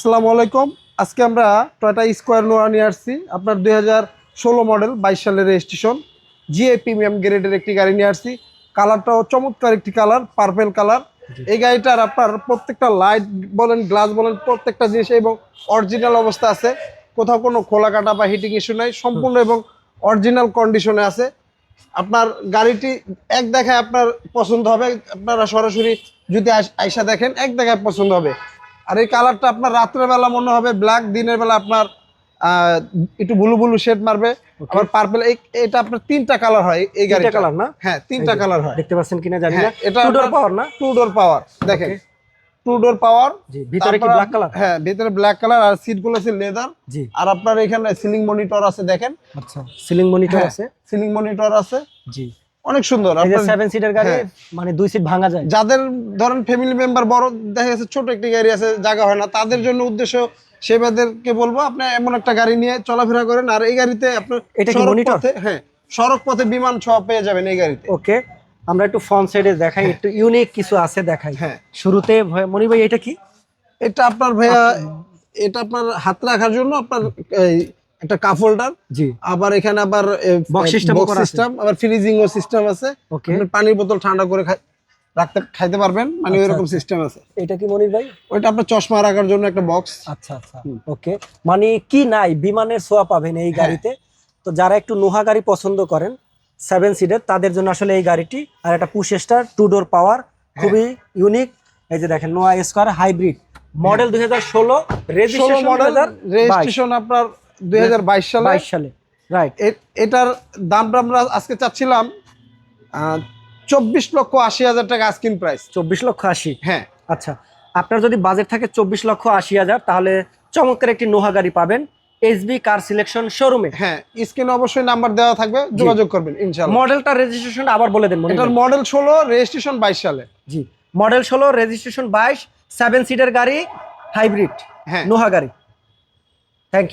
আসসালামু আলাইকুম। আজকে আমরা টয়োটা স্কোয়ার নোয়া নিয়ে আসছি। আপনার 2016 মডেল 22 সালের রেজিস্ট্রেশন জিএ প্রিমিয়াম গ্রেডের একটি গাড়ি নিয়ে আসছি। কালারটাও চমৎকার একটি কালার, পার্পেল কালার। এই গাড়িটার আপনার প্রত্যেকটা লাইট বলেন, গ্লাস বলেন, প্রত্যেকটা জিনিস এবং অরিজিনাল অবস্থা আছে। কোথাও কোনো খোলা কাটা বা হিটিং ইস্যু নাই, সম্পূর্ণ এবং অরিজিনাল কন্ডিশনে আছে। আপনার গাড়িটি এক দেখায় আপনার পছন্দ হবে। আপনারা সরাসরি যদি আইসা দেখেন এক দেখায় পছন্দ হবে। আর এই কালারটা আপনার রাত্রের বেলা মনে হবে ব্ল্যাক, দিনের বেলা আপনার একটু ব্লু ব্লু শেড মারবে। আবার পার্পল, এটা আপনার তিনটা কালার হয় এই গাড়িটা। কালার না? হ্যাঁ, তিনটা কালার হয়। দেখতে পাচ্ছেন কিনা জানি না। এটা টু ডোর পাওয়ার না? টু ডোর পাওয়ার, দেখেন টু ডোর পাওয়ার। জি, ভিতরে কি ব্ল্যাক কালার? হ্যাঁ, ভিতরে ব্ল্যাক কালার আর সিট গুলো আছে লেদার। জি। আর আপনার এখানে সিলিং মনিটর আছে, দেখেন। আচ্ছা, সিলিং মনিটর আছে। সিলিং মনিটর আছে। জি, অনেক সুন্দর। এই যে 7 সিটার গাড়ি, মানে 2 সিট ভাঙা যায়। যাদের ধরেন ফ্যামিলি মেম্বার বড়, দেখা যাচ্ছে ছোট একটি গাড়ি আছে, জায়গা হয় না, তাদের জন্য উদ্দেশ্য সেবাদেরকে বলবো আপনি এমন একটা গাড়ি নিয়ে চলাফেরা করেন। আর এই গাড়িতে আপনার এটা কি মনিটর? হ্যাঁ, সড়ক পথে বিমান ছোঁয়া পেয়ে যাবেন এই গাড়িতে। ওকে, আমরা একটু ফ্রন্ট সাইডে দেখাই, একটু ইউনিক কিছু আছে দেখাই। হ্যাঁ, শুরুতে মনি ভাই এটা কি? এটা আপনার ভাইয়া, এটা আপনার হাত রাখার জন্য আপনার একটা কাপ হোল্ডার। জি। আবার এখানে আবার বক্স সিস্টেম, আবার ফ্রিজিং ও সিস্টেম আছে। ওকে, আপনি পানির বোতল ঠান্ডা করে খাইতে পারবেন, মানে ওইরকম সিস্টেম আছে। এটা কি মনির ভাই? ওইটা আপনার চশমা রাখার জন্য একটা বক্স। আচ্ছা আচ্ছা, ওকে। মানে কি নাই, বিমানের ছোঁয়া পাবেন এই গাড়িতে। তো যারা একটু নোহা গাড়ি পছন্দ করেন 7 সিটের, তাদের জন্য আসলে এই গাড়িটি। আর একটা পুশ স্টার, টু ডোর পাওয়ার, খুবই ইউনিক। এই যে দেখেন, নোয়া স্কয়ার হাইব্রিড মডেল 2016, রেজিস্ট্রেশন আপনার 2022 সালে। রাইট। এটার দামটা আমরা আজকে চাচ্ছিলাম 24,80,000 টাকা আস্কিং প্রাইস। 24,80,000? হ্যাঁ। আচ্ছা, আপনার যদি বাজেট থাকে 24,80,000, তাহলে চমৎকার একটি নোহা গাড়ি পাবেন এসবি কার সিলেকশন শোরুমে। হ্যাঁ, স্ক্রিনে অবশ্যই নাম্বার দেওয়া থাকবে, যোগাযোগ করবেন ইনশাআল্লাহ। মডেলটা, রেজিস্ট্রেশন আবার বলে দেন। এটার মডেল 16, রেজিস্ট্রেশন 22 সালে। জি, মডেল 16, রেজিস্ট্রেশন 22, 7 সিটের গাড়ি, হাইব্রিড, নোহা গাড়ি। Thank you.